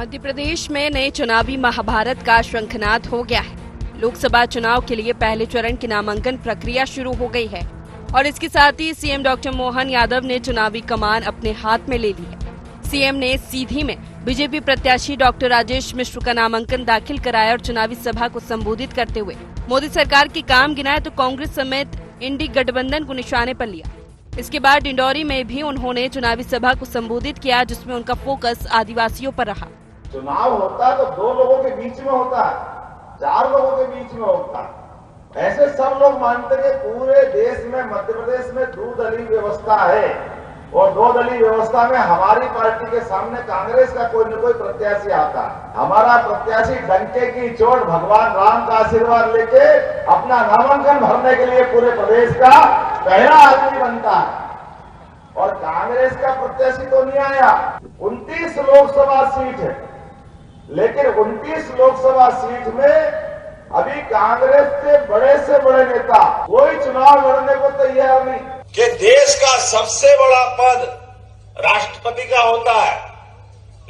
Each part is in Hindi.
मध्य प्रदेश में नए चुनावी महाभारत का शंखनाद हो गया है। लोकसभा चुनाव के लिए पहले चरण की नामांकन प्रक्रिया शुरू हो गई है और इसके साथ ही सीएम डॉक्टर मोहन यादव ने चुनावी कमान अपने हाथ में ले ली है। सीएम ने सीधी में बीजेपी प्रत्याशी डॉक्टर राजेश मिश्र का नामांकन दाखिल कराया और चुनावी सभा को संबोधित करते हुए मोदी सरकार के काम गिनाए तो कांग्रेस समेत इंडी गठबंधन को निशाने पर लिया। इसके बाद डिंडौरी में भी उन्होंने चुनावी सभा को संबोधित किया, जिसमें उनका फोकस आदिवासियों पर रहा। चुनाव होता है तो दो लोगों के बीच में होता है, चार लोगों के बीच में होता है। ऐसे सब लोग मानते हैं कि पूरे देश में मध्य प्रदेश में दो दलीय व्यवस्था है और दो दलीय व्यवस्था में हमारी पार्टी के सामने कांग्रेस का कोई न कोई प्रत्याशी आता है। हमारा प्रत्याशी डंके की चोट भगवान राम का आशीर्वाद लेके अपना नामांकन भरने के लिए पूरे प्रदेश का पहला आदमी बनता है और कांग्रेस का प्रत्याशी तो नहीं आया। 29 लोकसभा सीट है, लेकिन 29 लोकसभा सीट में अभी कांग्रेस से बड़े नेता कोई चुनाव लड़ने को तैयार नहीं। कि देश का सबसे बड़ा पद राष्ट्रपति का होता है,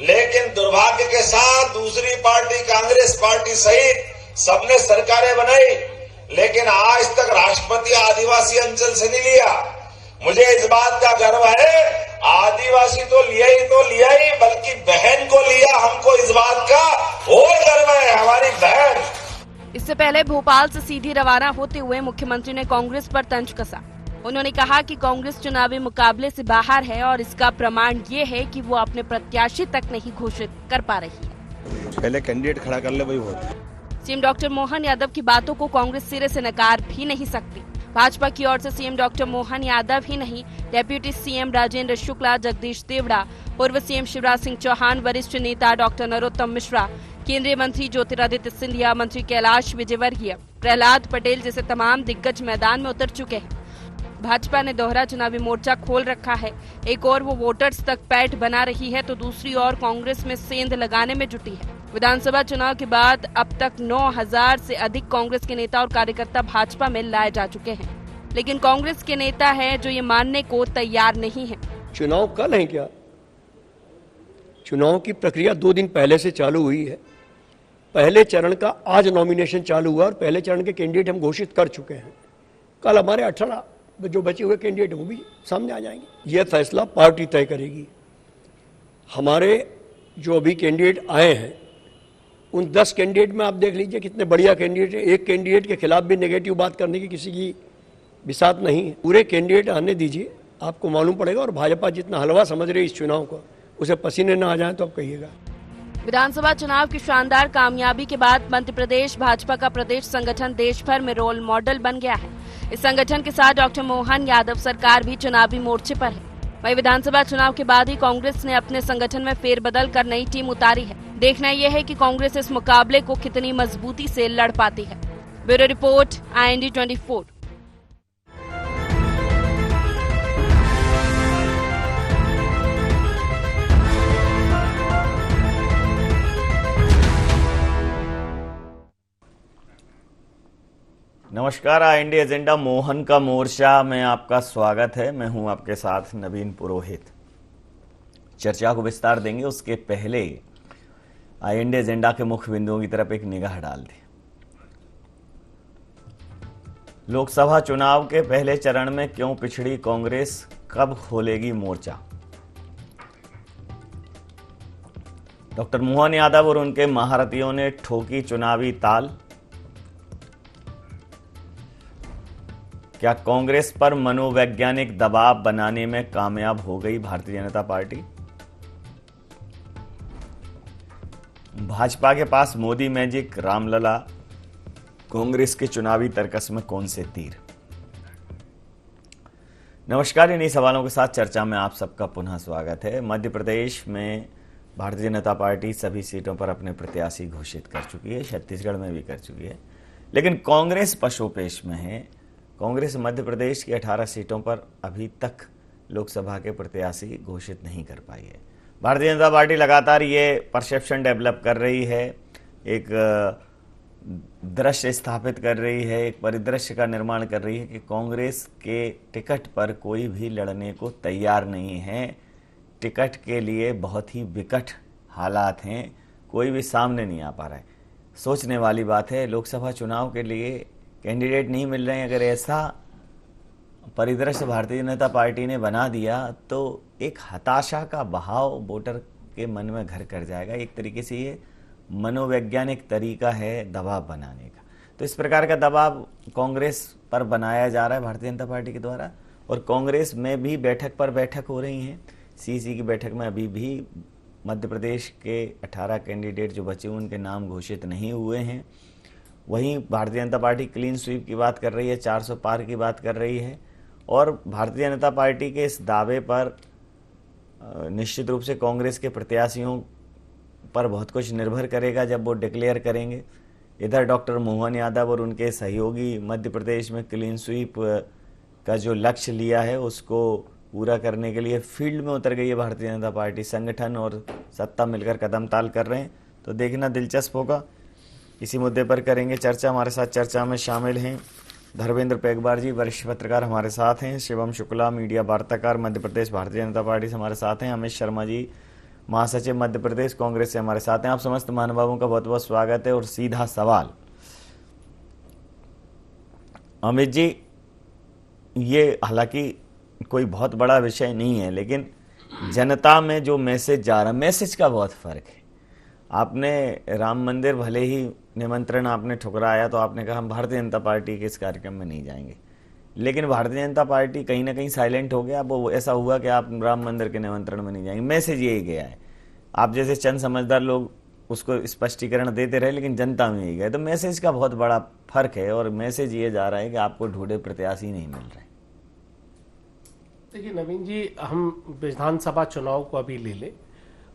लेकिन दुर्भाग्य के साथ दूसरी पार्टी कांग्रेस पार्टी सहित सबने सरकारें बनाई, लेकिन आज तक राष्ट्रपति आदिवासी अंचल से नहीं लिया। मुझे इस बात का गर्व है, आदिवासी तो लिया ही बल्कि बहन को लिया। हमको इस बात का और गर्व है, हमारी बहन। इससे पहले भोपाल से सीधी रवाना होते हुए मुख्यमंत्री ने कांग्रेस पर तंज कसा। उन्होंने कहा कि कांग्रेस चुनावी मुकाबले से बाहर है और इसका प्रमाण ये है कि वो अपने प्रत्याशी तक नहीं घोषित कर पा रही है। पहले कैंडिडेट खड़ा कर ले वही बहुत। सीएम डॉक्टर मोहन यादव की बातों को कांग्रेस सिरे से नकार भी नहीं सकती। भाजपा की ओर से सीएम डॉक्टर मोहन यादव ही नहीं, डेप्यूटी सीएम राजेंद्र शुक्ला, जगदीश देवड़ा, पूर्व सीएम शिवराज सिंह चौहान, वरिष्ठ नेता डॉक्टर नरोत्तम मिश्रा, केंद्रीय मंत्री ज्योतिरादित्य सिंधिया, मंत्री कैलाश विजयवर्गीय, प्रहलाद पटेल जैसे तमाम दिग्गज मैदान में उतर चुके हैं। भाजपा ने दोहरा चुनावी मोर्चा खोल रखा है। एक और वो वोटर्स तक पैठ बना रही है तो दूसरी ओर कांग्रेस में सेंध लगाने में जुटी है। विधानसभा चुनाव के बाद अब तक 9,000 से अधिक कांग्रेस के नेता और कार्यकर्ता भाजपा में लाए जा चुके हैं, लेकिन कांग्रेस के नेता हैं जो ये मानने को तैयार नहीं है। चुनाव कल है क्या? चुनाव की प्रक्रिया 2 दिन पहले से चालू हुई है। पहले चरण का आज नॉमिनेशन चालू हुआ और पहले चरण के कैंडिडेट हम घोषित कर चुके हैं। कल हमारे 18 जो बचे हुए कैंडिडेट वो भी सामने आ जाएंगे। यह फैसला पार्टी तय करेगी। हमारे जो अभी कैंडिडेट आए हैं उन 10 कैंडिडेट में आप देख लीजिए कितने बढ़िया कैंडिडेट है। एक कैंडिडेट के खिलाफ भी नेगेटिव बात करने की किसी की बिसात नहीं है। पूरे कैंडिडेट आने दीजिए, आपको मालूम पड़ेगा। और भाजपा जितना हलवा समझ रही है इस चुनाव को, उसे पसीने न आ जाए तो आप कहिएगा। विधानसभा चुनाव की शानदार कामयाबी के बाद मध्य प्रदेश भाजपा का प्रदेश संगठन देश भर में रोल मॉडल बन गया है। इस संगठन के साथ डॉक्टर मोहन यादव सरकार भी चुनावी मोर्चे पर है। वहीं विधानसभा चुनाव के बाद ही कांग्रेस ने अपने संगठन में फेरबदल कर नई टीम उतारी है। देखना यह है कि कांग्रेस इस मुकाबले को कितनी मजबूती से लड़ पाती है। Bureau report, IND 24। नमस्कार, IND एजेंडा मोहन का मोर्चा में आपका स्वागत है। मैं हूं आपके साथ नवीन पुरोहित। चर्चा को विस्तार देंगे उसके पहले IND एजेंडा के मुख्य बिंदुओं की तरफ एक निगाह डाल दें। लोकसभा चुनाव के पहले चरण में क्यों पिछड़ी कांग्रेस, कब खोलेगी मोर्चा? डॉक्टर मोहन यादव और उनके महारथियों ने ठोकी चुनावी ताल। क्या कांग्रेस पर मनोवैज्ञानिक दबाव बनाने में कामयाब हो गई भारतीय जनता पार्टी? भाजपा के पास मोदी मैजिक, रामलला, कांग्रेस के चुनावी तर्कस में कौन से तीर? नमस्कार, इन्हीं सवालों के साथ चर्चा में आप सबका पुनः स्वागत है। मध्य प्रदेश में भारतीय जनता पार्टी सभी सीटों पर अपने प्रत्याशी घोषित कर चुकी है, छत्तीसगढ़ में भी कर चुकी है, लेकिन कांग्रेस पशोपेश में है। कांग्रेस मध्य प्रदेश की 18 सीटों पर अभी तक लोकसभा के प्रत्याशी घोषित नहीं कर पाई है। भारतीय जनता पार्टी लगातार ये परसेप्शन डेवलप कर रही है, एक दृश्य स्थापित कर रही है, एक परिदृश्य का निर्माण कर रही है कि कांग्रेस के टिकट पर कोई भी लड़ने को तैयार नहीं है। टिकट के लिए बहुत ही विकट हालात हैं। कोई भी सामने नहीं आ पा रहा है। सोचने वाली बात है, लोकसभा चुनाव के लिए कैंडिडेट नहीं मिल रहे हैं। अगर ऐसा परिदृश्य भारतीय जनता पार्टी ने बना दिया तो एक हताशा का भाव वोटर के मन में घर कर जाएगा। एक तरीके से ये मनोवैज्ञानिक तरीका है दबाव बनाने का। तो इस प्रकार का दबाव कांग्रेस पर बनाया जा रहा है भारतीय जनता पार्टी के द्वारा, और कांग्रेस में भी बैठक पर बैठक हो रही हैं। सीसी की बैठक में अभी भी मध्य प्रदेश के 18 कैंडिडेट जो बचे उनके नाम घोषित नहीं हुए हैं। वहीं Bharatiya Janata party clean sweep की बात कर रही है, 400 पार की बात कर रही है, और भारतीय जनता पार्टी के इस दावे पर निश्चित रूप से कांग्रेस के प्रत्याशियों पर बहुत कुछ निर्भर करेगा जब वो डिक्लेयर करेंगे। इधर डॉक्टर मोहन यादव और उनके सहयोगी मध्य प्रदेश में क्लीन स्वीप का जो लक्ष्य लिया है उसको पूरा करने के लिए फील्ड में उतर गई है भारतीय जनता पार्टी। संगठन और सत्ता मिलकर कदम ताल कर रहे हैं, तो देखना दिलचस्प होगा। इसी मुद्दे पर करेंगे चर्चा। हमारे साथ चर्चा में शामिल हैं धर्मेंद्र पेगबार जी, वरिष्ठ पत्रकार हमारे साथ हैं। शिवम शुक्ला, मीडिया वार्ताकार मध्य प्रदेश भारतीय जनता पार्टी से हमारे साथ हैं। अमित शर्मा जी, महासचिव मध्य प्रदेश कांग्रेस से हमारे साथ हैं। आप समस्त महानुभावों का बहुत बहुत स्वागत है। और सीधा सवाल, अमित जी, ये हालांकि कोई बहुत बड़ा विषय नहीं है, लेकिन जनता में जो मैसेज जा रहा है, मैसेज का बहुत फर्क है। आपने राम मंदिर भले ही निमंत्रण आपने ठुकराया तो आपने कहा हम भारतीय जनता पार्टी के इस कार्यक्रम में नहीं जाएंगे, लेकिन भारतीय जनता पार्टी कहीं ना कहीं साइलेंट हो गया। अब वो ऐसा हुआ कि आप राम मंदिर के निमंत्रण में नहीं जाएंगे, मैसेज यही गया है। आप जैसे चंद समझदार लोग उसको स्पष्टीकरण देते रहे, लेकिन जनता में यही गया। तो मैसेज का बहुत बड़ा फर्क है, और मैसेज ये जा रहा है कि आपको ढूंढे प्रत्याशी नहीं मिल रहे। देखिए नवीन जी, हम विधानसभा चुनाव को अभी ले लें,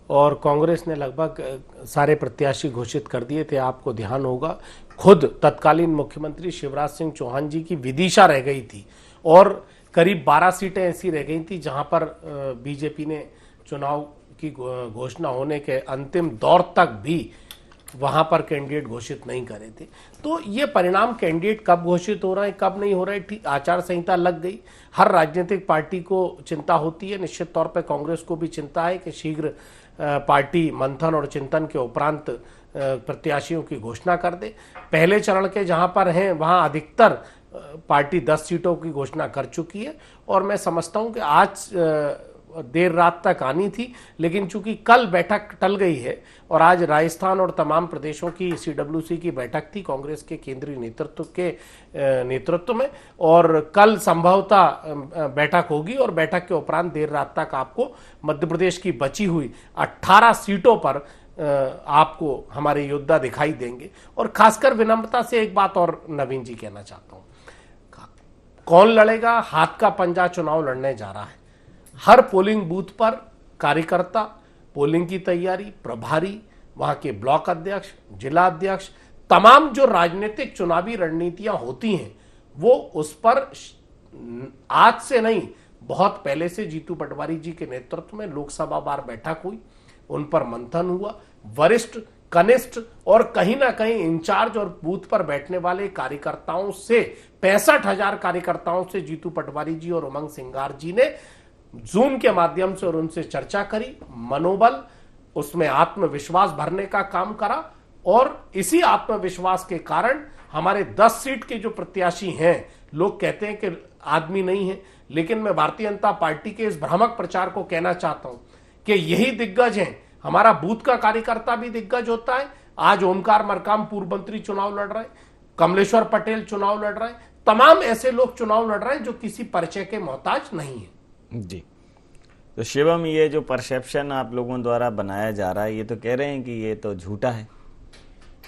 और कांग्रेस ने लगभग सारे प्रत्याशी घोषित कर दिए थे। आपको ध्यान होगा, खुद तत्कालीन मुख्यमंत्री शिवराज सिंह चौहान जी की विदिशा रह गई थी, और करीब 12 सीटें ऐसी रह गई थी जहां पर बीजेपी ने चुनाव की घोषणा होने के अंतिम दौर तक भी वहां पर कैंडिडेट घोषित नहीं करे थे। तो ये परिणाम कैंडिडेट कब घोषित हो रहा है कब नहीं हो रहा है, ठीक आचार संहिता लग गई। हर राजनीतिक पार्टी को चिंता होती है, निश्चित तौर पर कांग्रेस को भी चिंता है कि शीघ्र पार्टी मंथन और चिंतन के उपरांत प्रत्याशियों की घोषणा कर दे। पहले चरण के जहां पर हैं वहां अधिकतर पार्टी 10 सीटों की घोषणा कर चुकी है, और मैं समझता हूं कि आज देर रात तक आनी थी, लेकिन चूंकि कल बैठक टल गई है और आज राजस्थान और तमाम प्रदेशों की CWC की बैठक थी कांग्रेस के केंद्रीय नेतृत्व में, और कल संभवतः बैठक होगी, और बैठक के उपरांत देर रात तक आपको मध्य प्रदेश की बची हुई 18 सीटों पर आपको हमारे योद्धा दिखाई देंगे। और खासकर विनम्रता से एक बात और नवीन जी कहना चाहता हूं, कौन लड़ेगा, हाथ का पंजा चुनाव लड़ने जा रहा है। हर पोलिंग बूथ पर कार्यकर्ता, पोलिंग की तैयारी, प्रभारी, वहां के ब्लॉक अध्यक्ष, जिला अध्यक्ष, तमाम जो राजनीतिक चुनावी रणनीतियां होती हैं वो उस पर आज से नहीं बहुत पहले से जीतू पटवारी जी के नेतृत्व में लोकसभा बार बैठक हुई, उन पर मंथन हुआ। वरिष्ठ, कनिष्ठ और कहीं ना कहीं इंचार्ज और बूथ पर बैठने वाले कार्यकर्ताओं से 65,000 कार्यकर्ताओं से जीतू पटवारी जी और उमंग सिंगार जी ने जूम के माध्यम से और उनसे चर्चा करी, मनोबल, उसमें आत्मविश्वास भरने का काम करा, और इसी आत्मविश्वास के कारण हमारे 10 सीट के जो प्रत्याशी हैं, लोग कहते हैं कि आदमी नहीं है, लेकिन मैं भारतीय जनता पार्टी के इस भ्रामक प्रचार को कहना चाहता हूं कि यही दिग्गज हैं। हमारा बूथ का कार्यकर्ता भी दिग्गज होता है। आज ओमकार मरकाम पूर्व मंत्री चुनाव लड़ रहे हैं, कमलेश्वर पटेल चुनाव लड़ रहे हैं, तमाम ऐसे लोग चुनाव लड़ रहे हैं जो किसी परिचय के मोहताज नहीं है। जी, तो शिवम, ये जो परसेप्शन आप लोगों द्वारा बनाया जा रहा है, ये तो कह रहे हैं कि ये तो झूठा है।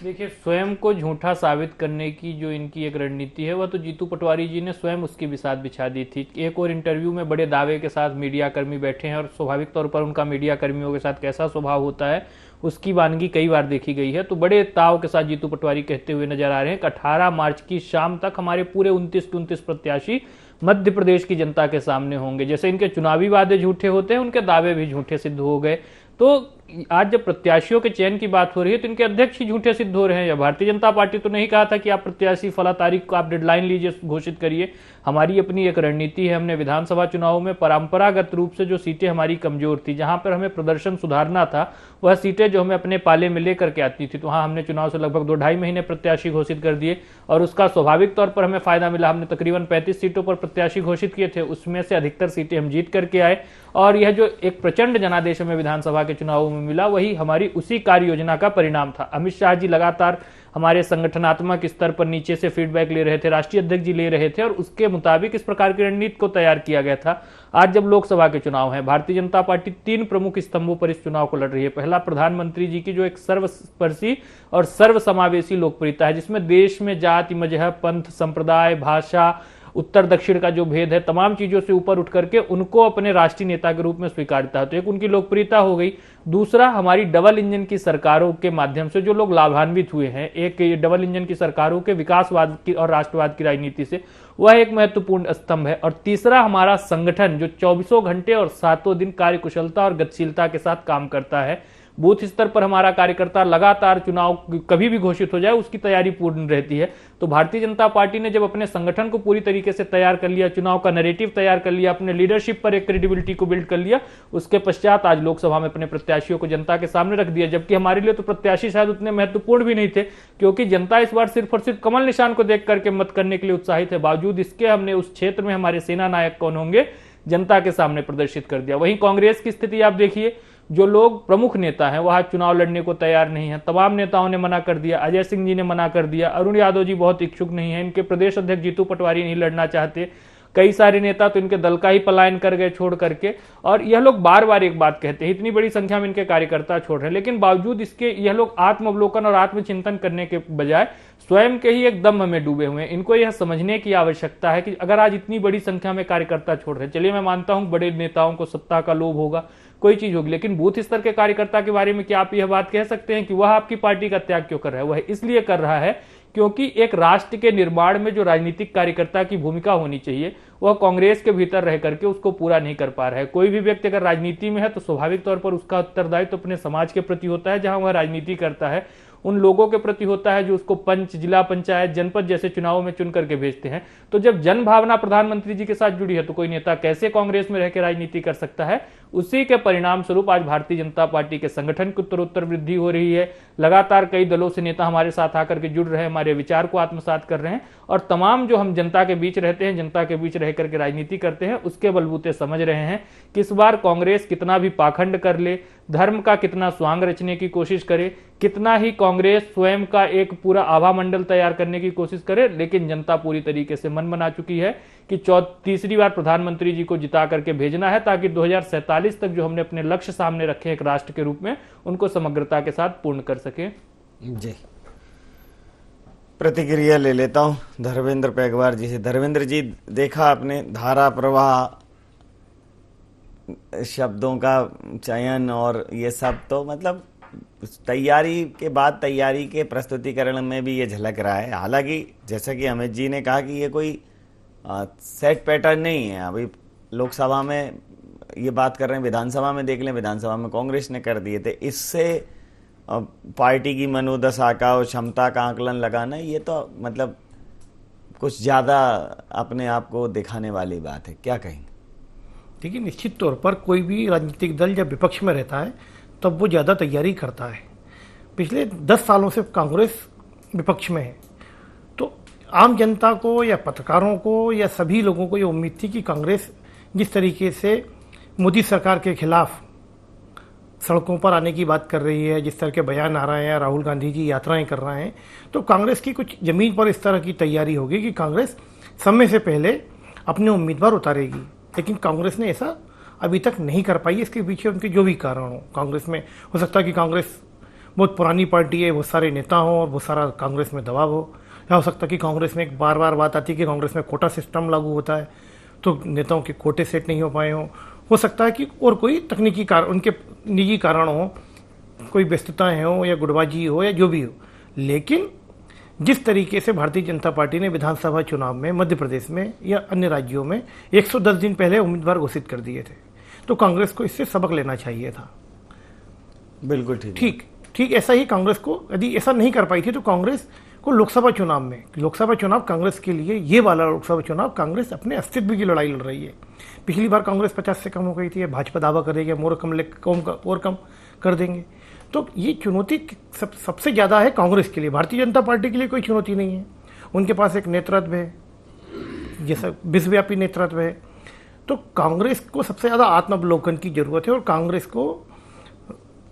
देखिए, स्वयं को झूठा साबित करने की जो इनकी एक रणनीति है, वह तो जीतू पटवारी जी ने स्वयं उसकी बिसात बिछा दी थी। एक और इंटरव्यू में बड़े दावे के साथ मीडिया कर्मी बैठे हैं, और स्वाभाविक तौर पर उनका मीडिया कर्मियों के साथ कैसा स्वभाव होता है उसकी वानगी कई बार देखी गई है। तो बड़े ताव के साथ जीतू पटवारी कहते हुए नजर आ रहे हैं कि 18 मार्च की शाम तक हमारे पूरे 29 प्रत्याशी मध्य प्रदेश की जनता के सामने होंगे। जैसे इनके चुनावी वादे झूठे होते हैं, उनके दावे भी झूठे सिद्ध हो गए। तो आज जब प्रत्याशियों के चयन की बात हो रही है तो इनके अध्यक्ष ही झूठे सिद्ध हो रहे हैं। या भारतीय जनता पार्टी तो नहीं कहा था कि आप प्रत्याशी फला तारीख को आप डेडलाइन लीजिए, घोषित करिए। हमारी अपनी एक रणनीति है। हमने विधानसभा चुनाव में परंपरागत रूप से जो सीटें हमारी कमजोर थी, जहां पर हमें प्रदर्शन सुधारना था, वह सीटें जो हमें अपने पाले में लेकर के आती थी, तो वहां हमने चुनाव से लगभग 2-2.5 महीने प्रत्याशी घोषित कर दिए और उसका स्वाभाविक तौर पर हमें फायदा मिला। हमने तकरीबन 35 सीटों पर प्रत्याशी घोषित किए थे, उसमें से अधिकतर सीटें हम जीत करके आए और यह जो एक प्रचंड जनादेश हमें विधानसभा के चुनावों में मिला, वही हमारी उसी कार्य योजना का परिणाम था। अमित शाह जी लगातार हमारे संगठनात्मक स्तर पर नीचे से फीडबैक ले रहे थे, राष्ट्रीय अध्यक्ष जी ले रहे थे और उसके मुताबिक इस प्रकार की रणनीति को तैयार किया गया था। आज जब लोकसभा के चुनाव हैं, भारतीय जनता पार्टी 3 प्रमुख स्तंभों पर इस चुनाव को लड़ रही है। पहला, प्रधानमंत्री जी की जो एक सर्वस्पर्शी और सर्वसमावेशी लोकप्रियता है, जिसमें देश में जाति, मजहब, पंथ, संप्रदाय, भाषा, उत्तर दक्षिण का जो भेद है, तमाम चीजों से ऊपर उठ करके उनको अपने राष्ट्रीय नेता के रूप में स्वीकारता है, तो एक उनकी लोकप्रियता हो गई। दूसरा, हमारी डबल इंजन की सरकारों के माध्यम से जो लोग लाभान्वित हुए हैं, एक डबल इंजन की सरकारों के विकासवाद की और राष्ट्रवाद की राजनीति से, वह एक महत्वपूर्ण स्तंभ है। और तीसरा, हमारा संगठन जो 24 घंटे और 7 दिन कार्यकुशलता और गतिशीलता के साथ काम करता है। बूथ स्तर पर हमारा कार्यकर्ता लगातार चुनाव कभी भी घोषित हो जाए उसकी तैयारी पूर्ण रहती है। तो भारतीय जनता पार्टी ने जब अपने संगठन को पूरी तरीके से तैयार कर लिया, चुनाव का नैरेटिव तैयार कर लिया, अपने लीडरशिप पर एक क्रेडिबिलिटी को बिल्ड कर लिया, उसके पश्चात आज लोकसभा में अपने प्रत्याशियों को जनता के सामने रख दिया। जबकि हमारे लिए तो प्रत्याशी शायद उतने महत्वपूर्ण भी नहीं थे, क्योंकि जनता इस बार सिर्फ और सिर्फ कमल निशान को देख करके मत करने के लिए उत्साहित है। बावजूद इसके हमने उस क्षेत्र में हमारे सेना नायक कौन होंगे जनता के सामने प्रदर्शित कर दिया। वहीं कांग्रेस की स्थिति आप देखिए, जो लोग प्रमुख नेता हैं वह चुनाव लड़ने को तैयार नहीं है। तमाम नेताओं ने मना कर दिया, अजय सिंह जी ने मना कर दिया, अरुण यादव जी बहुत इच्छुक नहीं है, इनके प्रदेश अध्यक्ष जीतू पटवारी नहीं लड़ना चाहते, कई सारे नेता तो इनके दल का ही पलायन कर गए छोड़ करके। और यह लोग बार बार एक बात कहते हैं, इतनी बड़ी संख्या में इनके कार्यकर्ता छोड़ रहे हैं, लेकिन बावजूद इसके यह लोग आत्मावलोकन और आत्मचिंतन करने के बजाय स्वयं के ही एक दम्भ में डूबे हुए हैं। इनको यह समझने की आवश्यकता है कि अगर आज इतनी बड़ी संख्या में कार्यकर्ता छोड़ रहे हैं, चलिए मैं मानता हूं बड़े नेताओं को सत्ता का लोभ होगा, कोई चीज होगी, लेकिन बूथ स्तर के कार्यकर्ता के बारे में क्या आप यह बात कह सकते हैं कि वह आपकी पार्टी का त्याग क्यों कर रहा है? वह इसलिए कर रहा है क्योंकि एक राष्ट्र के निर्माण में जो राजनीतिक कार्यकर्ता की भूमिका होनी चाहिए वह कांग्रेस के भीतर रह करके उसको पूरा नहीं कर पा रहा है। कोई भी व्यक्ति अगर राजनीति में है तो स्वाभाविक तौर पर उसका उत्तरदायित्व तो अपने समाज के प्रति होता है, जहां वह राजनीति करता है उन लोगों के प्रति होता है जो उसको पंच, जिला पंचायत, जनपद जैसे चुनावों में चुन करके भेजते हैं। तो जब जन भावना प्रधानमंत्री जी के साथ जुड़ी है तो कोई नेता कैसे कांग्रेस में रहकर राजनीति कर सकता है? उसी के परिणाम स्वरूप आज भारतीय जनता पार्टी के संगठन की उत्तरोत्तर वृद्धि हो रही है। लगातार कई दलों से नेता हमारे साथ आकर के जुड़ रहे हैं, हमारे विचार को आत्मसात कर रहे हैं और तमाम जो हम जनता के बीच रहते हैं, जनता के बीच रह करके राजनीति करते हैं, उसके बलबूते समझ रहे हैं कि इस बार कांग्रेस कितना भी पाखंड कर ले, धर्म का कितना स्वांग रचने की कोशिश करे, कितना ही कांग्रेस स्वयं का एक पूरा आभा मंडल तैयार करने की कोशिश करे, लेकिन जनता पूरी तरीके से मन बना चुकी है कि तीसरी बार प्रधानमंत्री जी को जिता करके भेजना है, ताकि 2047 तक जो हमने अपने लक्ष्य सामने रखे एक राष्ट्र के रूप में, उनको समग्रता के साथ पूर्ण कर सके। जी, प्रतिक्रिया ले लेता हूं धर्मेंद्र पेगवार जी से। धर्मेंद्र जी, देखा आपने धारा प्रवाह, शब्दों का चयन और ये सब, तो मतलब तैयारी के बाद तैयारी के प्रस्तुतिकरण में भी ये झलक रहा है। हालांकि जैसा कि अमित जी ने कहा कि ये कोई सेट पैटर्न नहीं है। अभी लोकसभा में ये बात कर रहे हैं, विधानसभा में देख लें, विधानसभा में कांग्रेस ने कर दिए थे। इससे पार्टी की मनोदशा का और क्षमता का आकलन लगाना, ये तो मतलब कुछ ज़्यादा अपने आप को दिखाने वाली बात है। क्या कहेंगे? देखिए, निश्चित तौर पर कोई भी राजनीतिक दल जब विपक्ष में रहता है तब वो ज़्यादा तैयारी करता है। पिछले 10 सालों से कांग्रेस विपक्ष में है, तो आम जनता को या पत्रकारों को या सभी लोगों को ये उम्मीद थी कि कांग्रेस जिस तरीके से मोदी सरकार के खिलाफ सड़कों पर आने की बात कर रही है, जिस तरह के बयान आ रहे हैं, राहुल गांधी जी यात्राएं कर रहे हैं, तो कांग्रेस की कुछ जमीन पर इस तरह की तैयारी होगी कि कांग्रेस समय से पहले अपने उम्मीदवार उतारेगी। लेकिन कांग्रेस ने ऐसा अभी तक नहीं कर पाई। इसके पीछे उनके जो भी कारण हो, कांग्रेस में हो सकता है कि कांग्रेस बहुत पुरानी पार्टी है, बहुत सारे नेता हों और बहुत सारा कांग्रेस में दबाव हो, या हो सकता है कि कांग्रेस में एक बार बार बात आती है कि कांग्रेस में कोटा सिस्टम लागू होता है तो नेताओं के कोटे सेट नहीं हो पाए हों। हो सकता है कि और कोई तकनीकी कारण, उनके निजी कारण हो, कोई व्यस्तताएं हो या गुटबाजी हो या जो भी हो। लेकिन जिस तरीके से भारतीय जनता पार्टी ने विधानसभा चुनाव में मध्य प्रदेश में या अन्य राज्यों में 110 दिन पहले उम्मीदवार घोषित कर दिए थे, तो कांग्रेस को इससे सबक लेना चाहिए था। बिल्कुल ठीक ऐसा ही कांग्रेस को, यदि ऐसा नहीं कर पाई थी तो कांग्रेस को लोकसभा चुनाव कांग्रेस के लिए, ये वाला लोकसभा चुनाव कांग्रेस अपने अस्तित्व की लड़ाई लड़ रही है। पिछली बार कांग्रेस 50 से कम हो गई थी, भाजपा दावा करेगी और कम कर देंगे। तो ये चुनौती सबसे ज़्यादा है कांग्रेस के लिए। भारतीय जनता पार्टी के लिए कोई चुनौती नहीं है, उनके पास एक नेतृत्व है, जैसा विश्वव्यापी नेतृत्व है। तो कांग्रेस को सबसे ज़्यादा आत्मावलोकन की जरूरत है, और कांग्रेस को,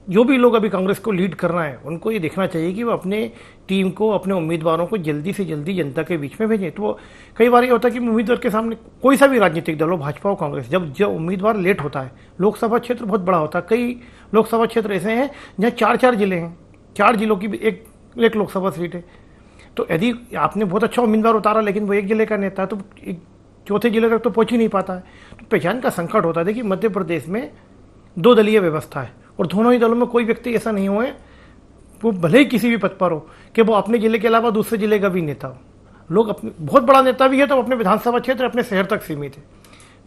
जो भी लोग अभी कांग्रेस को लीड करना है, उनको ये देखना चाहिए कि वो अपने टीम को, अपने उम्मीदवारों को जल्दी से जल्दी जनता के बीच में भेजें। तो कई बार ये होता है कि उम्मीदवार के सामने, कोई सा भी राजनीतिक दल हो, भाजपा हो कांग्रेस, जब उम्मीदवार लेट होता है, लोकसभा क्षेत्र बहुत बड़ा होता है, कई लोकसभा क्षेत्र ऐसे हैं जहाँ 4-4 जिले हैं, 4 जिलों की एक लोकसभा सीट है। तो यदि आपने बहुत अच्छा उम्मीदवार उतारा लेकिन वो एक जिले का नेता है, तो एक चौथे जिले तक तो पहुंच ही नहीं पाता है, तो पहचान का संकट होता है। देखिए, मध्य प्रदेश में 2 दलीय व्यवस्था है, और दोनों ही दलों में कोई व्यक्ति ऐसा नहीं हुआ है, वो भले ही किसी भी पद पर हो, कि वो अपने जिले के अलावा दूसरे जिले का भी नेता हो। लोग अपने, बहुत बड़ा नेता भी है तो अपने विधानसभा क्षेत्र, अपने शहर तक सीमित है।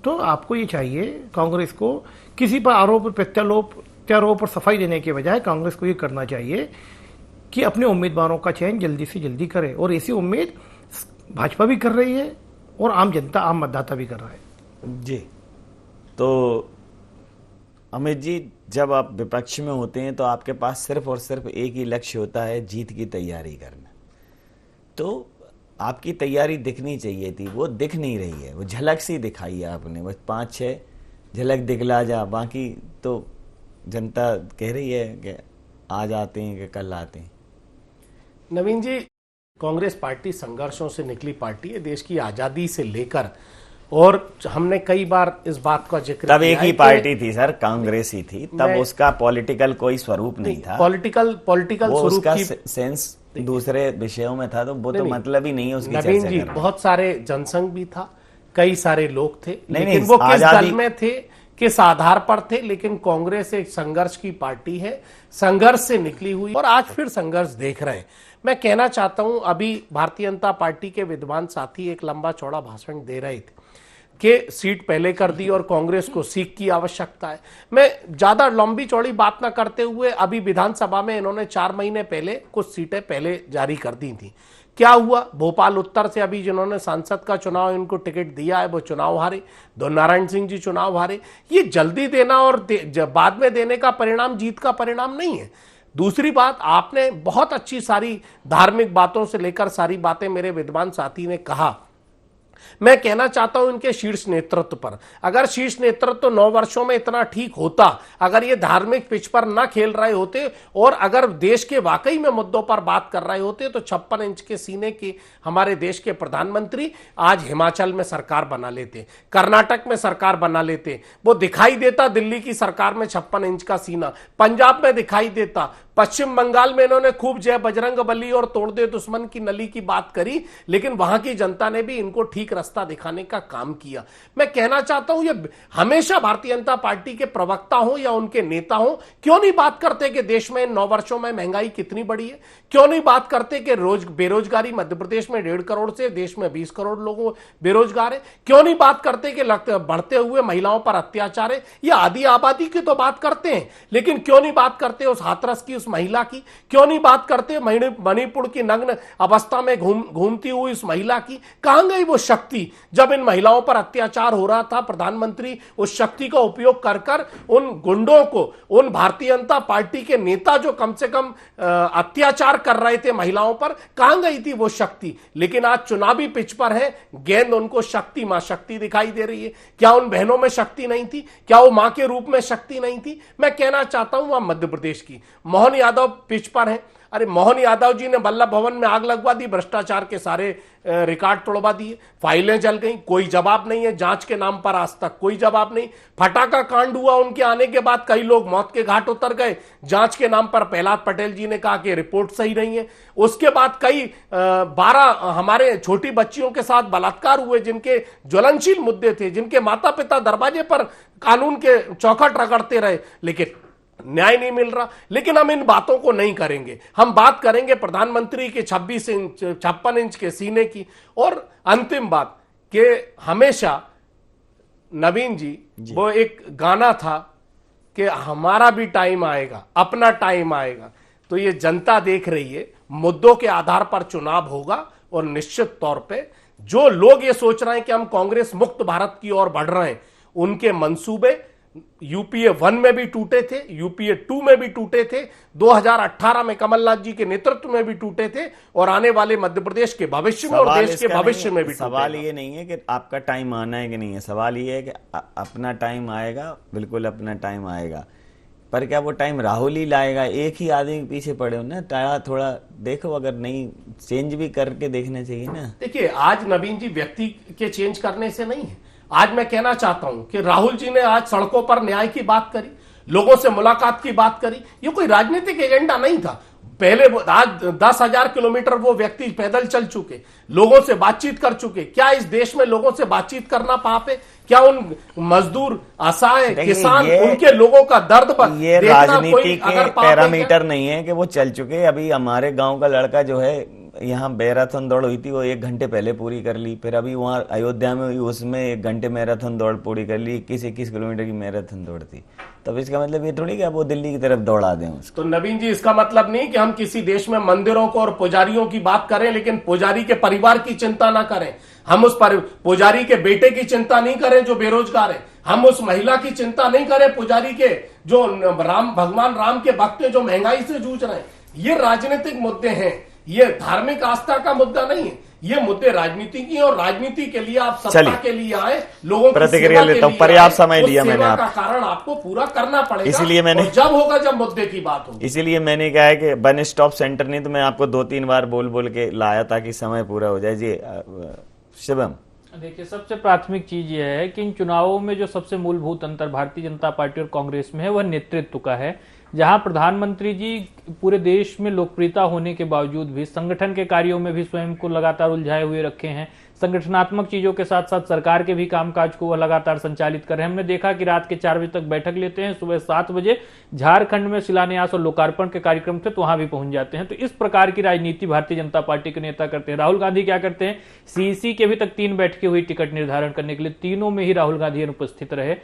तो आपको ये चाहिए, कांग्रेस को किसी पर आरोप प्रत्यारोप और सफाई देने के बजाय कांग्रेस को ये करना चाहिए कि अपने उम्मीदवारों का चयन जल्दी से जल्दी करे, और ऐसी उम्मीद भाजपा भी कर रही है और आम जनता, आम मतदाता भी कर रहा है। जी, तो अमित जी, जब आप विपक्ष में होते हैं तो आपके पास सिर्फ और सिर्फ एक ही लक्ष्य होता है, जीत की तैयारी करना। तो आपकी तैयारी दिखनी चाहिए थी, वो दिख नहीं रही है। वो झलक सी दिखाई है आपने, बस 5-6 झलक दिखला जा, बाकी तो जनता कह रही है कि आज आते हैं कि कल आते हैं। नवीन जी, कांग्रेस पार्टी संघर्षों से निकली पार्टी है, देश की आजादी से लेकर, और हमने कई बार इस बात का जिक्र तब एक ही पार्टी थी सर, कांग्रेस ही थी तब, उसका पॉलिटिकल कोई स्वरूप नहीं था, पॉलिटिकल स्वरूप उसका की सेंस दूसरे विषयों में था, तो वो तो मतलब ही नहीं है उसकी नवीन चर्चा जी, करना। बहुत सारे जनसंघ भी था, कई सारे लोग थे, नहीं, लेकिन वो किस दल में थे, किस आधार पर थे। लेकिन कांग्रेस एक संघर्ष की पार्टी है, संघर्ष से निकली हुई, और आज फिर संघर्ष देख रहे हैं। मैं कहना चाहता हूं, अभी भारतीय जनता पार्टी के विद्वान साथी एक लंबा चौड़ा भाषण दे रहे थे कि सीट पहले कर दी और कांग्रेस को सीख की आवश्यकता है। मैं ज्यादा लंबी चौड़ी बात ना करते हुए, अभी विधानसभा में इन्होंने 4 महीने पहले कुछ सीटें पहले जारी कर दी थी। क्या हुआ? भोपाल उत्तर से अभी जिन्होंने सांसद का चुनाव, इनको टिकट दिया है, वो चुनाव हारे। दो नारायण सिंह जी चुनाव हारे। ये जल्दी देना और बाद में देने का परिणाम जीत का परिणाम नहीं है। दूसरी बात, आपने बहुत अच्छी सारी धार्मिक बातों से लेकर सारी बातें मेरे विद्वान साथी ने कहा। मैं कहना चाहता हूं इनके शीर्ष नेतृत्व पर, अगर शीर्ष नेतृत्व 9 वर्षों में इतना ठीक होता, अगर ये धार्मिक पिच पर ना खेल रहे होते और अगर देश के वाकई में मुद्दों पर बात कर रहे होते, तो 56 इंच के सीने के हमारे देश के प्रधानमंत्री आज हिमाचल में सरकार बना लेते, कर्नाटक में सरकार बना लेते। वो दिखाई देता दिल्ली की सरकार में 56 इंच का सीना, पंजाब में दिखाई देता, पश्चिम बंगाल में इन्होंने खूब जय बजरंग बली और तोड़ दे दुश्मन की नली की बात करी, लेकिन वहां की जनता ने भी इनको ठीक रास्ता दिखाने का काम किया। मैं कहना चाहता हूं, ये हमेशा भारतीय जनता पार्टी के प्रवक्ता हो या उनके नेता हो, क्यों नहीं बात करते कि देश में 9 वर्षों में महंगाई कितनी बढ़ी है? क्यों नहीं बात करते कि बेरोजगारी मध्य प्रदेश में 1.5 करोड़ से देश में 20 करोड़ लोग बेरोजगार है? क्यों नहीं बात करते कि बढ़ते हुए महिलाओं पर अत्याचार है? या आधी आबादी की तो बात करते हैं, लेकिन क्यों नहीं बात करते उस हाथरस की, उस महिला की? क्यों नहीं बात करते मणिपुर की नग्न अवस्था में घूमती हुई उस महिला की? कहां गई वो शक्ति जब इन महिलाओं पर अत्याचार हो रहा था? प्रधानमंत्री उस शक्ति का उपयोग कर उन गुंडों को, उन भारतीय जनता पार्टी के नेता जो कम से कम अत्याचार कर रहे थे महिलाओं पर, कहां गई थी वो शक्ति? लेकिन आज चुनावी पिच पर है, गेंद उनको शक्ति, मां शक्ति दिखाई दे रही है। क्या उन बहनों में शक्ति नहीं थी? क्या वो मां के रूप में शक्ति नहीं थी? मैं कहना चाहता हूं, वहां मध्य प्रदेश की मोहन यादव पिच पर है। अरे मोहन यादव जी ने वल्लभ भवन में आग लगवा दी, भ्रष्टाचार के सारे रिकॉर्ड तोड़वा दिए, फाइलें जल गई, कोई जवाब नहीं है। जांच के नाम पर आज तक कोई जवाब नहीं। फटाका कांड हुआ, उनके आने के बाद कई लोग मौत के घाट उतर गए, जांच के नाम पर प्रहलाद पटेल जी ने कहा कि रिपोर्ट सही नहीं है। उसके बाद कई 12 हमारे छोटी बच्चियों के साथ बलात्कार हुए, जिनके ज्वलनशील मुद्दे थे, जिनके माता पिता दरवाजे पर कानून के चौखट रगड़ते रहे, लेकिन न्याय नहीं मिल रहा। लेकिन हम इन बातों को नहीं करेंगे, हम बात करेंगे प्रधानमंत्री के 56 इंच के सीने की। और अंतिम बात कि हमेशा नवीन जी, वो एक गाना था कि हमारा भी टाइम आएगा, अपना टाइम आएगा। तो ये जनता देख रही है, मुद्दों के आधार पर चुनाव होगा और निश्चित तौर पे जो लोग ये सोच रहे हैं कि हम कांग्रेस मुक्त भारत की ओर बढ़ रहे हैं, उनके मंसूबे यूपीए 1 में भी टूटे थे, यूपीए 2 में भी टूटे थे, 2018 में कमलनाथ जी के नेतृत्व में भी टूटे थे और आने वाले मध्य प्रदेश के भविष्य में और देश के भविष्य में भी टूटेगा। सवाल ये नहीं है कि आपका टाइम आना है कि नहीं है, सवाल ये है कि अपना टाइम आएगा, बिल्कुल अपना टाइम आएगा। पर क्या वो टाइम राहुल ही लाएगा? एक ही आदमी के पीछे पड़े हो ना, थोड़ा देखो, अगर नहीं चेंज भी करके देखना चाहिए ना। देखिए, आज नवीन जी व्यक्ति के चेंज करने से नहीं है। आज मैं कहना चाहता हूं कि राहुल जी ने आज सड़कों पर न्याय की बात करी, लोगों से मुलाकात की बात करी, ये कोई राजनीतिक एजेंडा नहीं था। पहले आज 10,000 किलोमीटर वो व्यक्ति पैदल चल चुके, लोगों से बातचीत कर चुके। क्या इस देश में लोगों से बातचीत करना पाप है? क्या उन मजदूर, असहाय किसान, उनके लोगों का दर्द पर ये राजनीति के पैरामीटर नहीं है कि वो चल चुके। अभी हमारे गांव का लड़का जो है, यहाँ मैराथन दौड़ हुई थी, वो 1 घंटे पहले पूरी कर ली। फिर अभी वहाँ अयोध्या में हुई, उसमें 1 घंटे मैराथन दौड़ पूरी कर ली। 21 किलोमीटर की मैराथन दौड़ थी। तब इसका मतलब ये थोड़ी कि आप वो दिल्ली की तरफ दौड़ा दें उसको। तो नवीन जी, इसका मतलब नहीं कि हम किसी देश में मंदिरों को और पुजारियों की बात करें, लेकिन पुजारी के परिवार की चिंता ना करें। हम उस पुजारी के बेटे की चिंता नहीं करें जो बेरोजगार है। हम उस महिला की चिंता नहीं करें, पुजारी के जो भगवान राम के भक्त जो महंगाई से जूझ रहे हैं। ये राजनीतिक मुद्दे हैं, ये धार्मिक आस्था का मुद्दा नहीं है। ये मुद्दे राजनीति की, और राजनीति के लिए आप सत्ता के लिए आए, लोगों की प्रतिक्रिया लेता हूं। पर्याप्त समय लिया मैंने, का कारण आपको पूरा करना पड़ेगा। इसीलिए मैंने, जब होगा जब मुद्दे की बात होगी, इसीलिए मैंने कहा है कि वन स्टॉप सेंटर नहीं तो मैं आपको 2-3 बार बोल के लाया ताकि समय पूरा हो जाए। जी शिवम, देखिए, सबसे प्राथमिक चीज यह है कि इन चुनावों में जो सबसे मूलभूत अंतर भारतीय जनता पार्टी और कांग्रेस में है वह नेतृत्व का है। जहां प्रधानमंत्री जी पूरे देश में लोकप्रियता होने के बावजूद भी संगठन के कार्यों में भी स्वयं को लगातार उलझाए हुए रखे हैं। संगठनात्मक चीजों के साथ साथ सरकार के भी कामकाज को वह लगातार संचालित कर रहे हैं। हमने देखा कि रात के 4 बजे तक बैठक लेते हैं, सुबह 7 बजे झारखंड में शिलान्यास और लोकार्पण के कार्यक्रम थे तो वहां भी पहुंच जाते हैं। तो इस प्रकार की राजनीति भारतीय जनता पार्टी के नेता करते हैं। राहुल गांधी क्या करते हैं, सीईसी के अभी तक 3 बैठकें हुई टिकट निर्धारण करने के लिए, तीनों में ही राहुल गांधी अनुपस्थित रहे।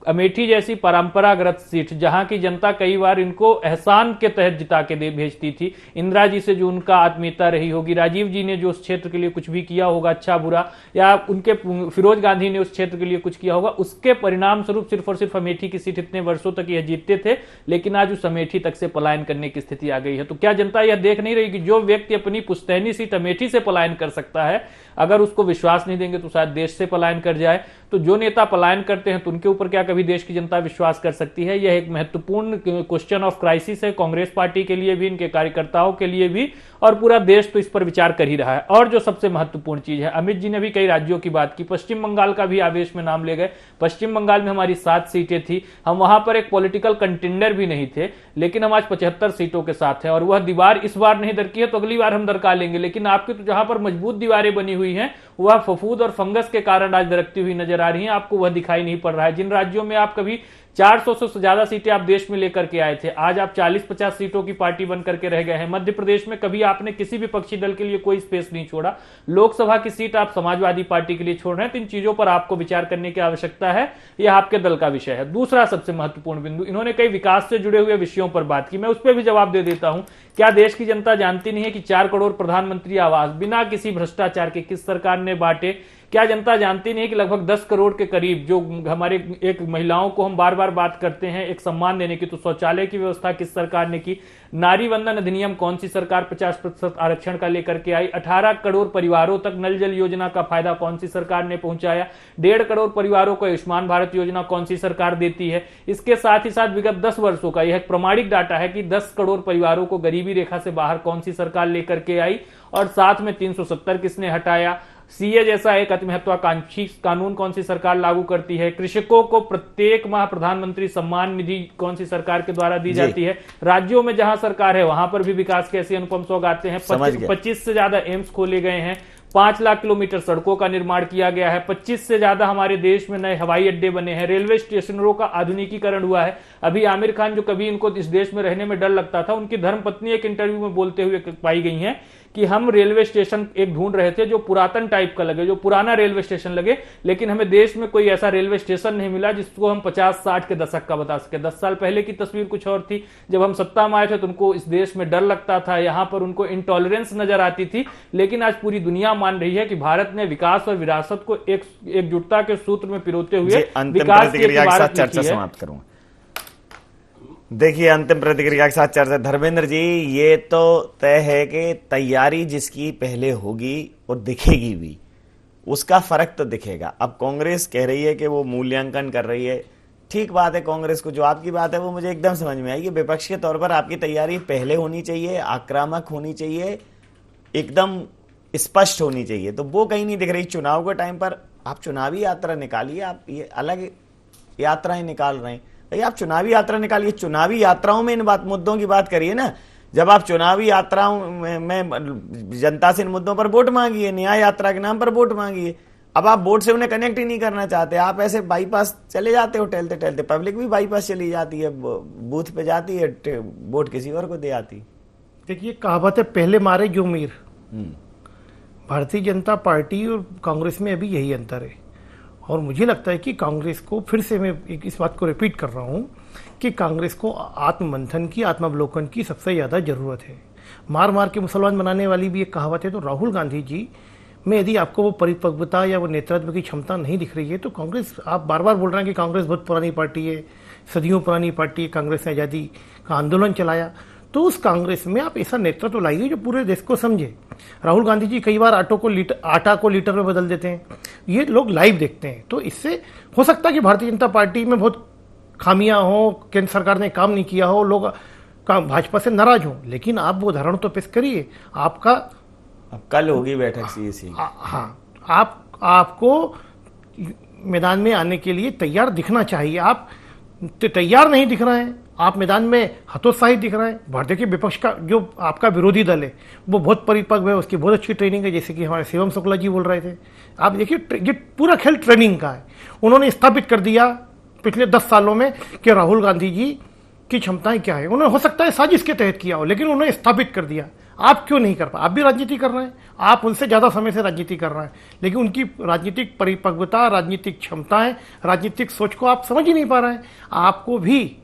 अमेठी जैसी परंपरागत सीट जहां की जनता कई बार इनको एहसान के तहत जिता के भेजती थी, इंदिरा जी से जो उनका आत्मीयता रही होगी, राजीव जी ने जो उस क्षेत्र के लिए कुछ भी किया होगा अच्छा बुरा, या उनके फिरोज गांधी ने उस क्षेत्र के लिए कुछ किया होगा, उसके परिणाम स्वरूप सिर्फ और सिर्फ अमेठी की सीट इतने वर्षों तक यह जीतते थे। लेकिन आज उस अमेठी तक से पलायन करने की स्थिति आ गई है। तो क्या जनता यह देख नहीं रही कि जो व्यक्ति अपनी पुश्तैनी सीट अमेठी से पलायन कर सकता है, अगर उसको विश्वास नहीं देंगे तो शायद देश से पलायन कर जाए। तो जो नेता पलायन करते हैं तो उनके ऊपर क्या कभी देश की जनता विश्वास कर सकती है? यह एक महत्वपूर्ण क्वेश्चन ऑफ क्राइसिस है कांग्रेस पार्टी के लिए भी, इनके कार्यकर्ताओं के लिए भी, और पूरा देश तो इस पर विचार कर ही रहा है। और जो सबसे महत्वपूर्ण चीज है, अमित जी ने भी कई राज्यों की बात की, पश्चिम बंगाल का भी आवेश में नाम ले गए। पश्चिम बंगाल में हमारी 7 सीटें थी, हम वहां पर एक पॉलिटिकल कंटेंडर भी नहीं थे, लेकिन हम आज 75 सीटों के साथ हैं। और वह दीवार इस बार नहीं दरकी है तो अगली बार हम दरका लेंगे। लेकिन आपकी तो जहां पर मजबूत दीवारें बनी हुई हैं वह फफूद और फंगस के कारण आज दरकती हुई नजर आ रही हैं, आपको वह दिखाई नहीं पड़ रहा है। जिन राज्यों में आप कभी 400 से ज्यादा सीटें आप देश में लेकर के आए थे, आज आप 40-50 सीटों की पार्टी बन करके रह गए हैं। मध्य प्रदेश में कभी आपने किसी भी विपक्षी दल के लिए कोई स्पेस नहीं छोड़ा, लोकसभा की सीट आप समाजवादी पार्टी के लिए छोड़ रहे हैं। तो इन चीजों पर आपको विचार करने की आवश्यकता है, यह आपके दल का विषय है। दूसरा सबसे महत्वपूर्ण बिंदु, इन्होंने कई विकास से जुड़े हुए विषयों पर बात की, मैं उस पर भी जवाब दे देता हूं। क्या देश की जनता जानती नहीं है कि 4 करोड़ प्रधानमंत्री आवास बिना किसी भ्रष्टाचार के किस सरकार ने बांटे? क्या जनता जानती नहीं है कि लगभग 10 करोड़ के करीब जो हमारे एक महिलाओं को हम बार बार बात करते हैं एक सम्मान देने की, तो शौचालय की व्यवस्था किस सरकार ने की? नारी वंदन अधिनियम कौन सी सरकार 50% आरक्षण का लेकर के आई? 18 करोड़ परिवारों तक नल जल योजना का फायदा कौन सी सरकार ने पहुंचाया? 1.5 करोड़ परिवारों को आयुष्मान भारत योजना कौन सी सरकार देती है? इसके साथ ही साथ विगत 10 वर्षों का यह प्रमाणिक डाटा है कि 10 करोड़ परिवारों को गरीबी रेखा से बाहर कौन सी सरकार लेकर के आई? और साथ में 370 किसने हटाया? सीए जैसा एक अति महत्वाकांक्षी कानून कौन सी सरकार लागू करती है? कृषकों को प्रत्येक माह प्रधानमंत्री सम्मान निधि कौन सी सरकार के द्वारा दी जाती है? राज्यों में जहां सरकार है वहां पर भी विकास के ऐसे अनुपम सौगातें हैं। 25 से ज्यादा एम्स खोले गए हैं, 5 लाख किलोमीटर सड़कों का निर्माण किया गया है, 25 से ज्यादा हमारे देश में नए हवाई अड्डे बने हैं, रेलवे स्टेशनों का आधुनिकीकरण हुआ है। अभी आमिर खान, जो कभी इनको इस देश में रहने में डर लगता था, उनकी धर्मपत्नी एक इंटरव्यू में बोलते हुए पाई गई हैं कि हम रेलवे स्टेशन एक ढूंढ रहे थे जो पुरातन टाइप का लगे, जो पुराना रेलवे स्टेशन लगे, लेकिन हमें देश में कोई ऐसा रेलवे स्टेशन नहीं मिला जिसको हम 50-60 के दशक का बता सके। 10 साल पहले की तस्वीर कुछ और थी, जब हम सत्ता में आए थे तो उनको इस देश में डर लगता था, यहां पर उनको इंटॉलरेंस नजर आती थी। लेकिन आज पूरी दुनिया मान रही है कि भारत ने विकास और विरासत को एकजुटता के सूत्र में पिरोते हुए विकास की चर्चा समाप्त करूंगा। देखिए, अंतिम प्रतिक्रिया के साथ चर्चा। धर्मेंद्र जी, ये तो तय है कि तैयारी जिसकी पहले होगी और दिखेगी भी, उसका फर्क तो दिखेगा। अब कांग्रेस कह रही है कि वो मूल्यांकन कर रही है, ठीक बात है। कांग्रेस को जो आपकी बात है वो मुझे एकदम समझ में आई कि विपक्ष के तौर पर आपकी तैयारी पहले होनी चाहिए, आक्रामक होनी चाहिए, एकदम स्पष्ट होनी चाहिए, तो वो कहीं नहीं दिख रही। चुनाव के टाइम पर आप चुनावी यात्रा निकालिए, आप ये अलग यात्राएं निकाल रहे हैं भाई, आप चुनावी यात्रा निकालिए, चुनावी यात्राओं में इन मुद्दों की बात करिए ना। जब आप चुनावी यात्राओं में जनता से इन मुद्दों पर वोट मांगिए, न्याय यात्रा के नाम पर वोट मांगिए। अब आप वोट से उन्हें कनेक्ट ही नहीं करना चाहते, आप ऐसे बाईपास चले जाते हो, टहलते टहलते। पब्लिक भी बाईपास चली जाती है, बूथ पे जाती है, वोट किसी और को दे आती। देखिए, कहावत है पहले मारे जो मीर। भारतीय जनता पार्टी और कांग्रेस में अभी यही अंतर है, और मुझे लगता है कि कांग्रेस को, फिर से मैं इस बात को रिपीट कर रहा हूं कि कांग्रेस को आत्ममंथन की, आत्मावलोकन की सबसे ज़्यादा ज़रूरत है। मार मार के मुसलमान बनाने वाली भी एक कहावत है। तो राहुल गांधी जी में यदि आपको वो परिपक्वता या वो नेतृत्व की क्षमता नहीं दिख रही है, तो कांग्रेस, आप बार बार बोल रहे हैं कि कांग्रेस बहुत पुरानी पार्टी है, सदियों पुरानी पार्टी है, कांग्रेस ने आज़ादी का आंदोलन चलाया, तो उस कांग्रेस में आप ऐसा नेतृत्व लाइए जो पूरे देश को समझे। राहुल गांधी जी कई बार आटा को लीटर में बदल देते हैं, ये लोग लाइव देखते हैं। तो इससे हो सकता है कि भारतीय जनता पार्टी में बहुत खामियां हो, केंद्र सरकार ने काम नहीं किया हो, लोग भाजपा से नाराज हो, लेकिन आप वो उदाहरण तो पेश करिए। आपका अब कल होगी बैठक सीएसी। हाँ, आपको मैदान में आने के लिए तैयार दिखना चाहिए। आप तैयार नहीं दिख रहे हैं, आप मैदान में हतोत्साहित दिख रहे हैं। भारतीय के विपक्ष का जो आपका विरोधी दल है वो बहुत परिपक्व है, उसकी बहुत अच्छी ट्रेनिंग है, जैसे कि हमारे शिवम शुक्ला जी बोल रहे थे। आप देखिए, ये पूरा खेल ट्रेनिंग का है। उन्होंने स्थापित कर दिया पिछले 10 सालों में कि राहुल गांधी जी की क्षमताएं क्या है। उन्होंने हो सकता है साजिश के तहत किया हो, लेकिन उन्होंने स्थापित कर दिया। आप क्यों नहीं कर पाए? आप भी राजनीति कर रहे हैं, आप उनसे ज्यादा समय से राजनीति कर रहे हैं, लेकिन उनकी राजनीतिक परिपक्वता, राजनीतिक क्षमताएं, राजनीतिक सोच को आप समझ ही नहीं पा रहे हैं। आपको भी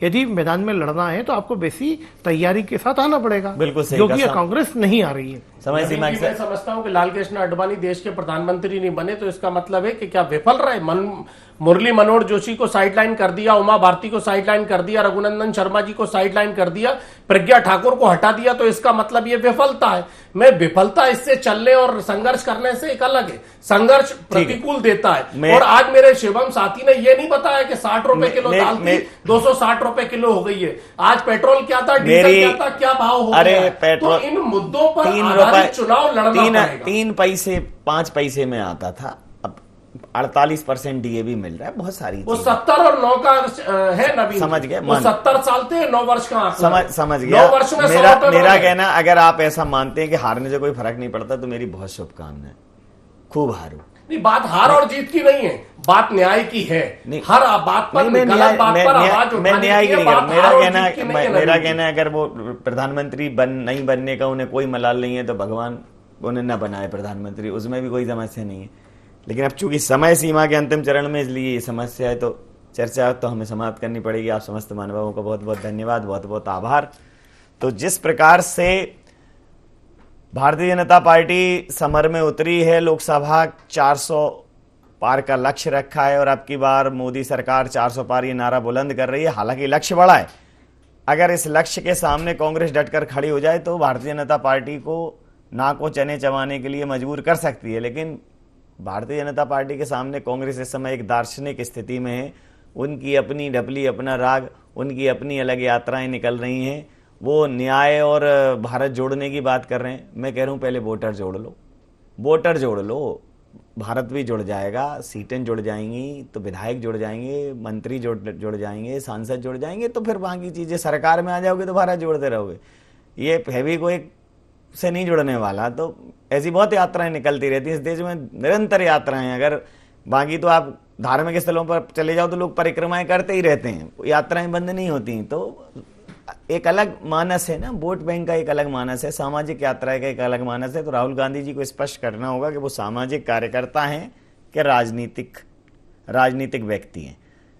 यदि मैदान में लड़ना है तो आपको बेसी तैयारी के साथ आना पड़ेगा, बिल्कुल सही, जो कि कांग्रेस नहीं आ रही है। मैं समझता हूं कि लाल कृष्ण आडवाणी देश के प्रधानमंत्री नहीं बने तो इसका मतलब है कि क्या विफल रहे। मुरली मनोहर जोशी को साइडलाइन कर दिया, उमा भारती को साइडलाइन कर दिया, रघुनंदन शर्मा जी को साइडलाइन कर दिया, प्रज्ञा ठाकुर को हटा दिया, तो इसका मतलब ये विफलता है। मैं विफलता इससे चलने और संघर्ष करने से एक अलग है। संघर्ष प्रतिकूल देता है। और आज मेरे शिवम साथी ने ये नहीं बताया कि 60 रुपए किलो दाल थी, 260 रुपए किलो हो गई है। आज पेट्रोल क्या था, डीजल क्या था, क्या भाव हो गया। तो इन मुद्दों पर आधारित चुनाव लड़ना पड़ेगा। 3 पैसे 5 पैसे में आता था, 48% डीएवी मिल रहा है। बहुत सारी वो 70 और 9 का है नवीन, समझ गए। वो 70 साल थे, 9 वर्ष का समझ गया। 9 वर्ष में मेरा कहना, अगर आप ऐसा मानते हैं कि हारने से कोई फर्क नहीं पड़ता, तो मेरी बहुत शुभकामनाएं, खूब हारो। नहीं, बात हार और जीत की नहीं है, बात न्याय की है। हर बात पर गलत बात पर आवाज उठाने की है। मेरा कहना है अगर वो प्रधानमंत्री नहीं बनने का उन्हें कोई मलाल नहीं है तो भगवान उन्हें न बनाए प्रधानमंत्री, उसमें भी कोई समस्या नहीं है। लेकिन अब चूंकि समय सीमा के अंतिम चरण में, इसलिए ये समस्या है, तो चर्चा तो हमें समाप्त करनी पड़ेगी। आप समस्त महानुभावों का बहुत बहुत धन्यवाद, बहुत बहुत आभार। तो जिस प्रकार से भारतीय जनता पार्टी समर में उतरी है, लोकसभा 400 पार का लक्ष्य रखा है, और अब की बार मोदी सरकार 400 पार ये नारा बुलंद कर रही है। हालांकि लक्ष्य बड़ा है, अगर इस लक्ष्य के सामने कांग्रेस डटकर खड़ी हो जाए तो भारतीय जनता पार्टी को नाक को चने चबाने के लिए मजबूर कर सकती है। लेकिन भारतीय जनता पार्टी के सामने कांग्रेस इस समय एक दार्शनिक स्थिति में है। उनकी अपनी ढपली, अपना राग, उनकी अपनी अलग यात्राएं निकल रही हैं। वो न्याय और भारत जोड़ने की बात कर रहे हैं। मैं कह रहा हूं पहले वोटर जोड़ लो, वोटर जोड़ लो, भारत भी जुड़ जाएगा, सीटें जुड़ जाएंगी तो विधायक जुड़ जाएंगे, मंत्री जुड़ जाएंगे, सांसद जुड़ जाएंगे, तो फिर बाकी चीजें, सरकार में आ जाओगे तो भारत जोड़ते रहोगे। ये हैवी कोई से नहीं जुड़ने वाला। तो ऐसी बहुत यात्राएं निकलती रहती हैं इस देश में, निरंतर यात्राएं। अगर बाकी तो आप धार्मिक स्थलों पर चले जाओ तो लोग परिक्रमाएं करते ही रहते हैं, यात्राएं बंद नहीं होती। तो एक अलग मानस है ना, वोट बैंक का एक अलग मानस है, सामाजिक यात्रा का एक अलग मानस है। तो राहुल गांधी जी को स्पष्ट करना होगा कि वो सामाजिक कार्यकर्ता हैं कि राजनीतिक व्यक्ति हैं,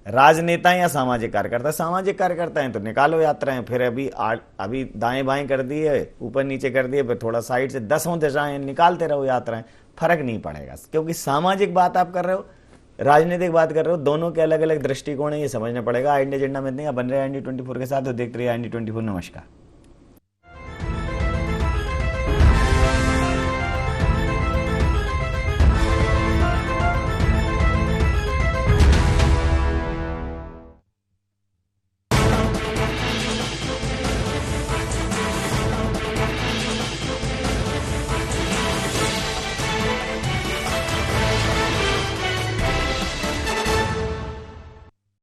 राजनेता या सामाजिक कार्यकर्ता। सामाजिक कार्यकर्ता हैं तो निकालो यात्राएं, फिर अभी दाएं बाएं कर दिए, ऊपर नीचे कर दिए, फिर थोड़ा साइड से 10 दिशाएं निकालते रहो यात्राएं, फर्क नहीं पड़ेगा। क्योंकि सामाजिक बात आप कर रहे हो, राजनीतिक बात कर रहे हो, दोनों के अलग अलग दृष्टिकोण है, ये समझना पड़ेगा। इंडिया एजेंडा में नहीं बन रहे IND24 के साथ, तो देखते रहिए IND24। नमस्कार।